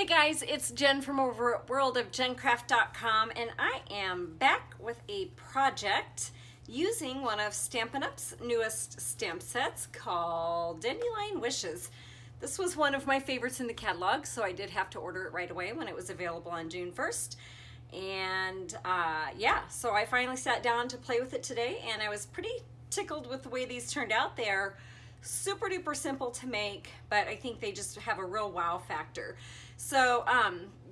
Hey guys, it's Jen from over at worldofjencraft.com, and I am back with a project using one of Stampin' Up's newest stamp sets called Dandelion Wishes. This was one of my favorites in the catalog, so I did have to order it right away when it was available on June 1st. And yeah, so I finally sat down to play with it today, and I was pretty tickled with the way these turned out. They're super duper simple to make, but I think they just have a real wow factor. So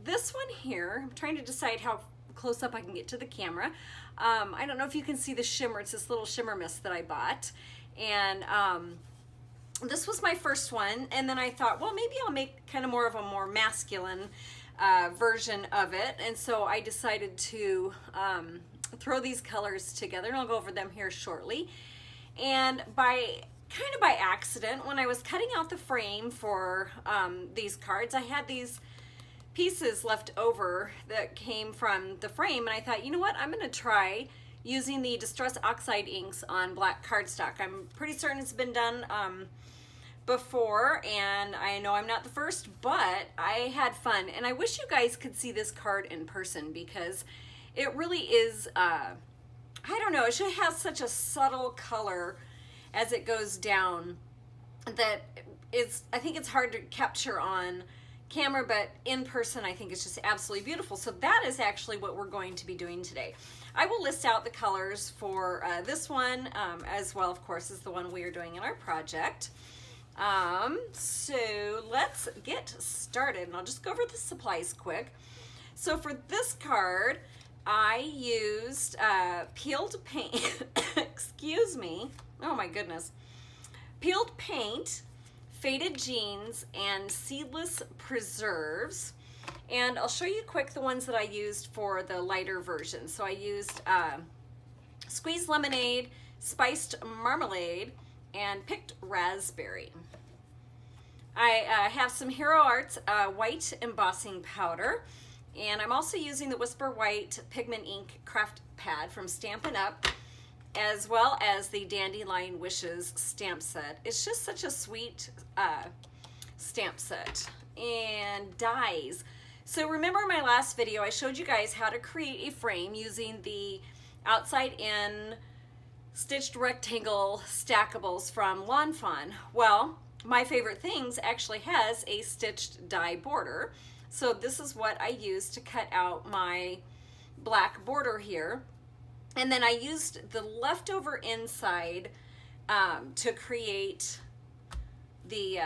this one here, I'm trying to decide how close up I can get to the camera. I don't know if you can see the shimmer. It's this little shimmer mist that I bought, and this was my first one, and then I thought, well, maybe I'll make kind of more of a more masculine version of it, and so I decided to throw these colors together, and I'll go over them here shortly. And kind of by accident, when I was cutting out the frame for these cards, I had these pieces left over that came from the frame, and I thought, you know what, I'm going to try using the Distress Oxide Inks on black cardstock. I'm pretty certain it's been done before, and I know I'm not the first, but I had fun, and I wish you guys could see this card in person, because it really is, I don't know, it just has such a subtle color as it goes down that I think it's hard to capture on camera, but in person I think it's just absolutely beautiful. So that is actually what we're going to be doing today. I will list out the colors for this one as well, of course, as the one we are doing in our project. So let's get started, and I'll just go over the supplies quick. So for this card, I used peeled paint, excuse me, oh my goodness, peeled paint, faded jeans, and seedless preserves. And I'll show you quick the ones that I used for the lighter version. So I used squeezed lemonade, spiced marmalade, and picked raspberry. I have some Hero Arts white embossing powder, and I'm also using the Whisper White Pigment Ink Craft Pad from Stampin' Up, as well as the Dandelion Wishes stamp set. It's just such a sweet stamp set. And dies. So remember in my last video, I showed you guys how to create a frame using the outside in stitched rectangle stackables from Fawn. Well, My Favorite Things actually has a stitched die border. So this is what I used to cut out my black border here. And then I used the leftover inside to create the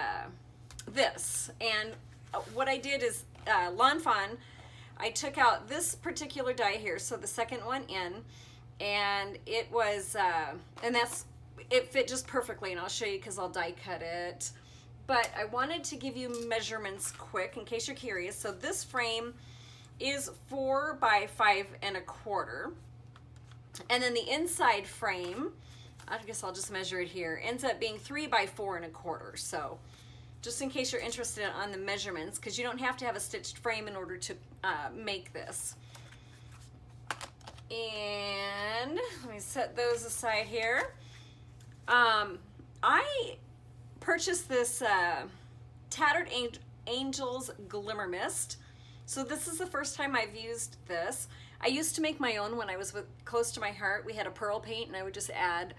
this. And what I did is Fawn, I took out this particular die here, so the second one in, and it was, it fit just perfectly, and I'll show you because I'll die cut it. But I wanted to give you measurements quick in case you're curious. So this frame is 4 by 5 1/4. And then the inside frame, I guess I'll just measure it here, ends up being 3 by 4 1/4. So just in case you're interested on the measurements, because you don't have to have a stitched frame in order to make this. And let me set those aside here. I purchased this Tattered Angels Glimmer Mist. So this is the first time I've used this. I used to make my own when I was close to my heart. We had a pearl paint, and I would just add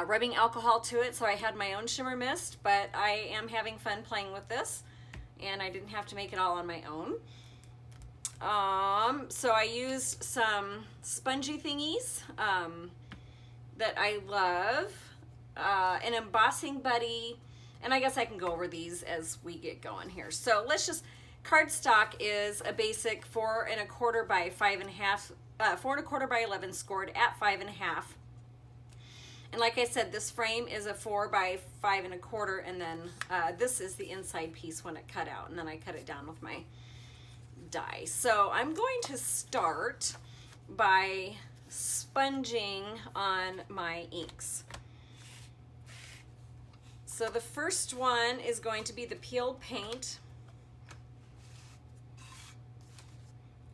rubbing alcohol to it, so I had my own shimmer mist, but I am having fun playing with this, and I didn't have to make it all on my own. So I used some spongy thingies that I love, an embossing buddy, and I guess I can go over these as we get going here. So let's just, cardstock is a basic 4 1/4 by 5 1/2, 4 1/4 by 11 scored at 5 1/2. And like I said, this frame is a 4 by 5 1/4, and then this is the inside piece when it cut out, and then I cut it down with my die. So I'm going to start by sponging on my inks. So the first one is going to be the peeled paint.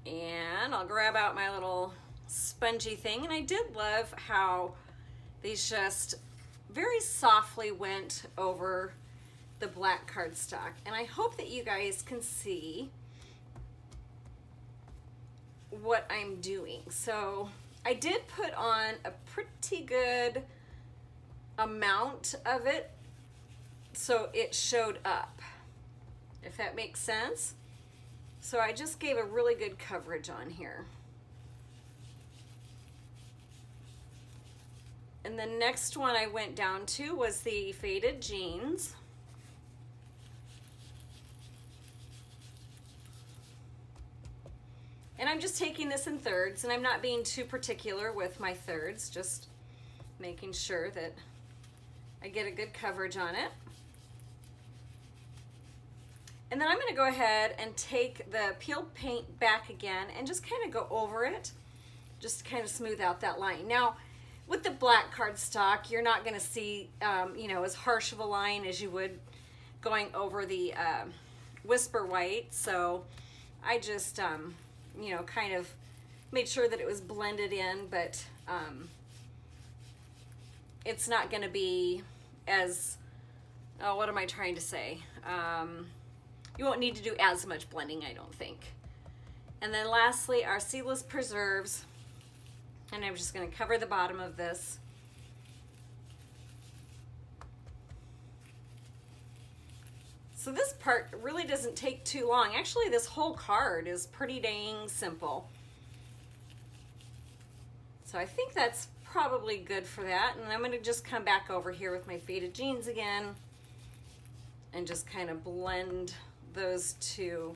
And I'll grab out my little spongy thing, and I did love how these just very softly went over the black cardstock. And I hope that you guys can see what I'm doing. So I did put on a pretty good amount of it so it showed up, if that makes sense. So I just gave a really good coverage on here. And the next one I went down to was the Faded Jeans. And I'm just taking this in thirds, and I'm not being too particular with my thirds, just making sure that I get a good coverage on it. And then I'm going to go ahead and take the peeled paint back again and just kind of go over it, just to kind of smooth out that line. Now, with the black cardstock, you're not going to see, you know, as harsh of a line as you would going over the Whisper White. So I just, you know, kind of made sure that it was blended in, but it's not going to be as, oh, what am I trying to say? You won't need to do as much blending, I don't think. And then lastly, our Seedless Preserves. And I'm just going to cover the bottom of this. So this part really doesn't take too long. Actually, this whole card is pretty dang simple. So I think that's probably good for that. And I'm going to just come back over here with my Faded Jeans again and just kind of blend those two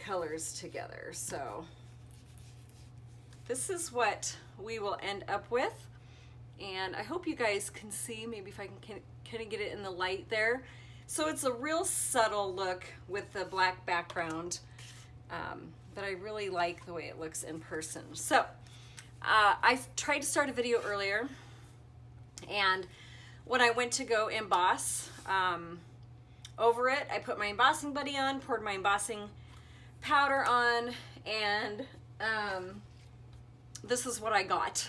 colors together. So this is what we will end up with, and I hope you guys can see, maybe if I can kind of get it in the light there. So it's a real subtle look with the black background, but I really like the way it looks in person. So I tried to start a video earlier, and when I went to go emboss over it, I put my embossing buddy on, poured my embossing powder on, and this is what I got.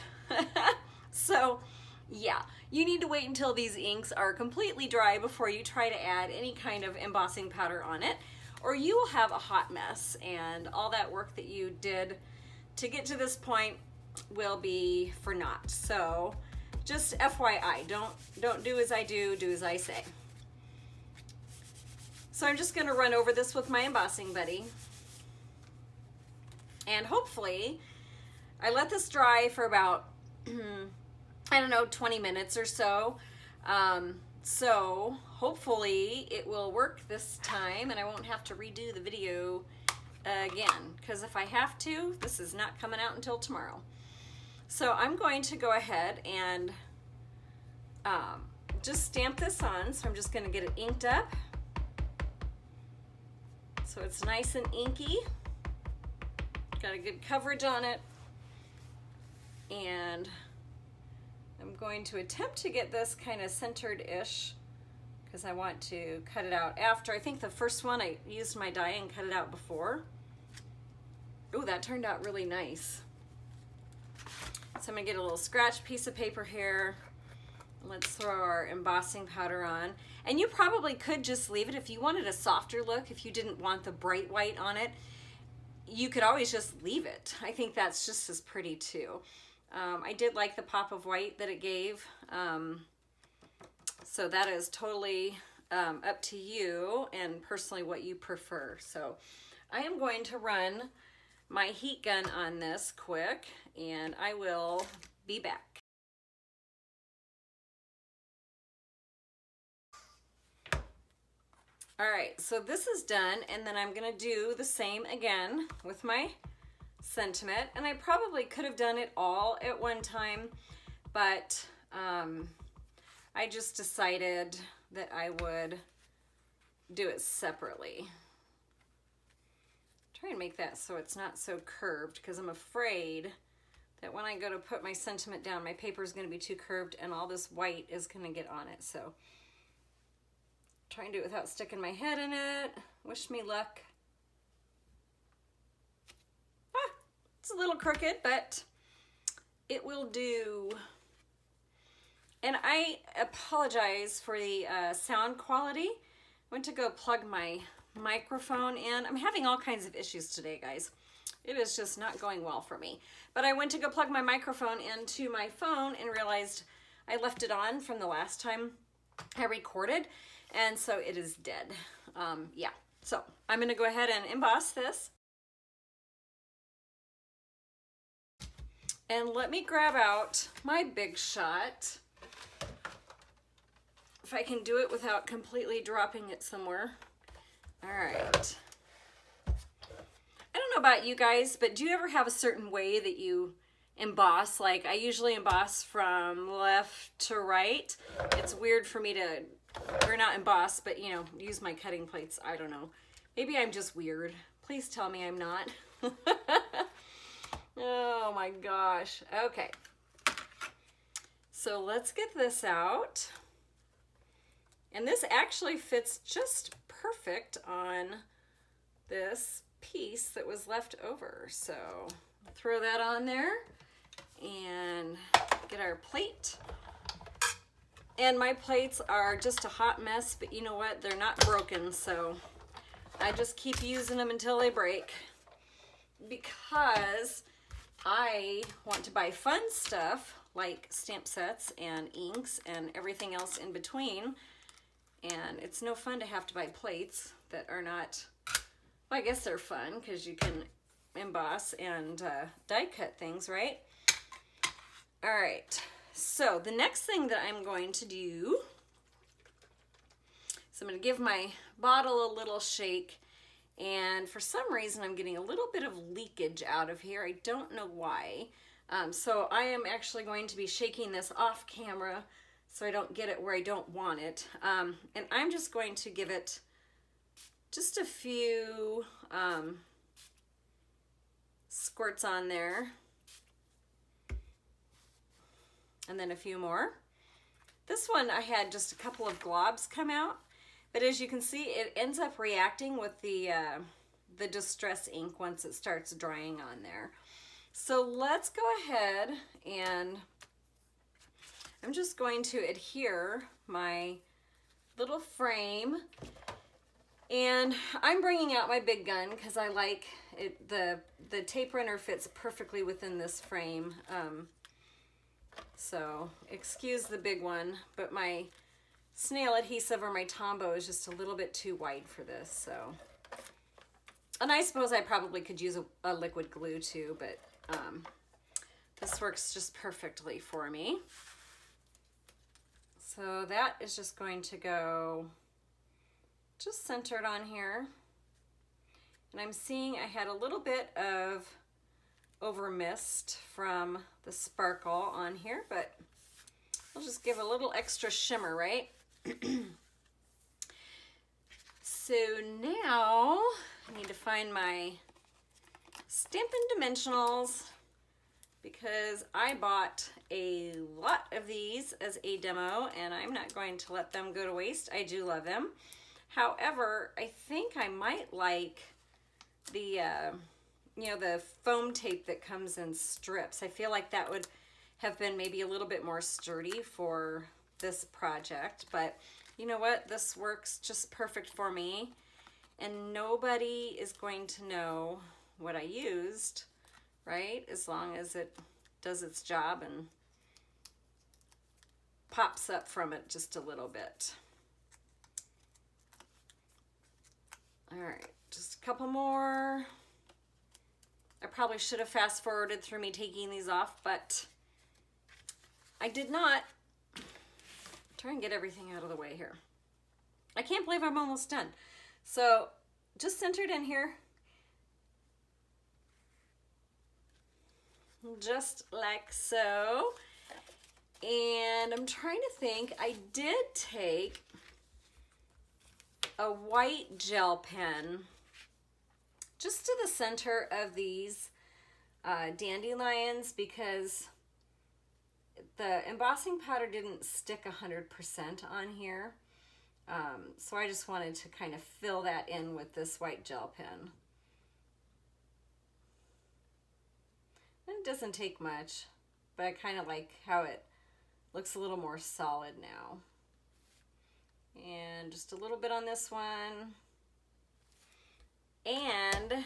So yeah, you need to wait until these inks are completely dry before you try to add any kind of embossing powder on it, or you will have a hot mess, and all that work that you did to get to this point will be for naught. So just FYI, don't do as I do, do as I say. So I'm just going to run over this with my embossing buddy, and hopefully I let this dry for about, I don't know, 20 minutes or so. So hopefully it will work this time and I won't have to redo the video again, because if I have to, this is not coming out until tomorrow. So I'm going to go ahead and just stamp this on. So I'm just going to get it inked up so it's nice and inky. Got a good coverage on it. And I'm going to attempt to get this kind of centered-ish because I want to cut it out after. I think the first one I used my die and cut it out before. Oh, that turned out really nice. So I'm going to get a little scratch piece of paper here. Let's throw our embossing powder on. And you probably could just leave it if you wanted a softer look, if you didn't want the bright white on it. You could always just leave it. I think that's just as pretty too. I did like the pop of white that it gave. So that is totally up to you and personally what you prefer. So I am going to run my heat gun on this quick, and I will be back. All right, so this is done, and then I'm gonna do the same again with my sentiment, and I probably could have done it all at one time, but I just decided that I would do it separately. Try and make that so it's not so curved, because I'm afraid that when I go to put my sentiment down, my paper is going to be too curved and all this white is going to get on it. So try and do it without sticking my head in it. Wish me luck. It's a little crooked, but it will do. And I apologize for the sound quality. I went to go plug my microphone in. I'm having all kinds of issues today, guys. It is just not going well for me. But I went to go plug my microphone into my phone and realized I left it on from the last time I recorded, and so it is dead. Yeah, so I'm gonna go ahead and emboss this. And let me grab out my Big Shot. If I can do it without completely dropping it somewhere. All right. I don't know about you guys, but do you ever have a certain way that you emboss? Like, I usually emboss from left to right. It's weird for me to, or not emboss, but, you know, use my cutting plates. I don't know. Maybe I'm just weird. Please tell me I'm not. Oh my gosh. Okay. So let's get this out. And this actually fits just perfect on this piece that was left over. So throw that on there and get our plate. And my plates are just a hot mess, but you know what? They're not broken, so I just keep using them until they break, because I want to buy fun stuff like stamp sets and inks and everything else in between. And it's no fun to have to buy plates that are not, well, I guess they're fun because you can emboss and die cut things, right? All right, so the next thing that I'm going to do is I'm going to give my bottle a little shake. And for some reason, I'm getting a little bit of leakage out of here. I don't know why. So I am actually going to be shaking this off camera so I don't get it where I don't want it. And I'm just going to give it just a few squirts on there. And then a few more. This one, I had just a couple of globs come out. But as you can see, it ends up reacting with the Distress ink once it starts drying on there. So let's go ahead and I'm just going to adhere my little frame. And I'm bringing out my big gun because I like it. The tape runner fits perfectly within this frame. So excuse the big one, but my snail adhesive or my Tombow is just a little bit too wide for this, so. And I suppose I probably could use a liquid glue too, but this works just perfectly for me. So that is just going to go just centered on here. And I'm seeing I had a little bit of over mist from the sparkle on here, but I'll just give a little extra shimmer, right? So now I need to find my Stampin' Dimensionals because I bought a lot of these as a demo and I'm not going to let them go to waste. I do love them. However, I think I might like the, you know, the foam tape that comes in strips. I feel like that would have been maybe a little bit more sturdy for this project, but you know what? This works just perfect for me, and nobody is going to know what I used, right? As long as it does its job and pops up from it just a little bit. All right, just a couple more. I probably should have fast forwarded through me taking these off, but I did not. Try and get everything out of the way here. I can't believe I'm almost done. So just centered in here. Just like so. And I'm trying to think, I did take a white gel pen just to the center of these dandelions because the embossing powder didn't stick 100% on here. So I just wanted to kind of fill that in with this white gel pen. And it doesn't take much, but I kind of like how it looks a little more solid now. And just a little bit on this one. And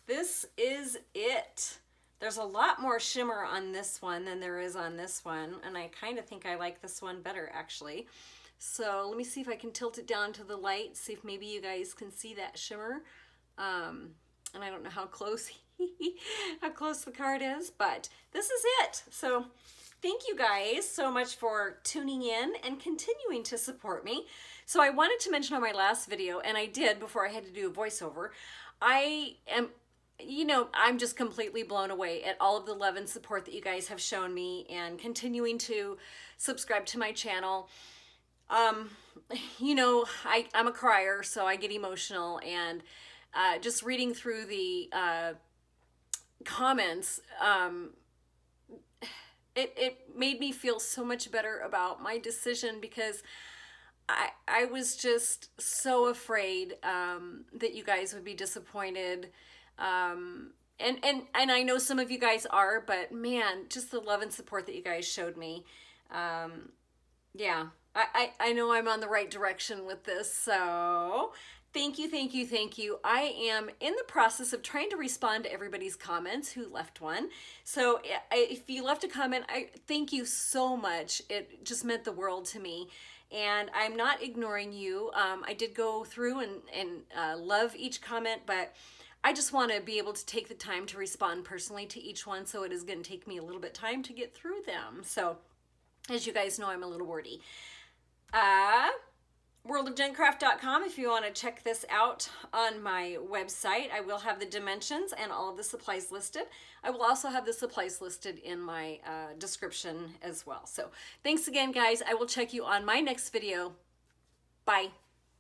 this is it. There's a lot more shimmer on this one than there is on this one, and I kind of think I like this one better actually. So let me see if I can tilt it down to the light, see if maybe you guys can see that shimmer. And I don't know how close how close the card is, but this is it. So thank you guys so much for tuning in and continuing to support me. So I wanted to mention on my last video, and I did before I had to do a voiceover, I am, you know, I'm just completely blown away at all of the love and support that you guys have shown me and continuing to subscribe to my channel. You know, I'm a crier, so I get emotional, and just reading through the comments, it made me feel so much better about my decision, because I was just so afraid that you guys would be disappointed. And I know some of you guys are, but man, just the love and support that you guys showed me. Yeah, I know I'm on the right direction with this, so thank you, thank you, thank you. I am in the process of trying to respond to everybody's comments who left one. So if you left a comment, I thank you so much. It just meant the world to me. And I'm not ignoring you. I did go through and love each comment, but I just want to be able to take the time to respond personally to each one. So it is going to take me a little bit of time to get through them. So as you guys know, I'm a little wordy. worldofgencraft.com if you want to check this out on my website. I will have the dimensions and all of the supplies listed. I will also have the supplies listed in my description as well. So thanks again, guys. I will check you on my next video. Bye.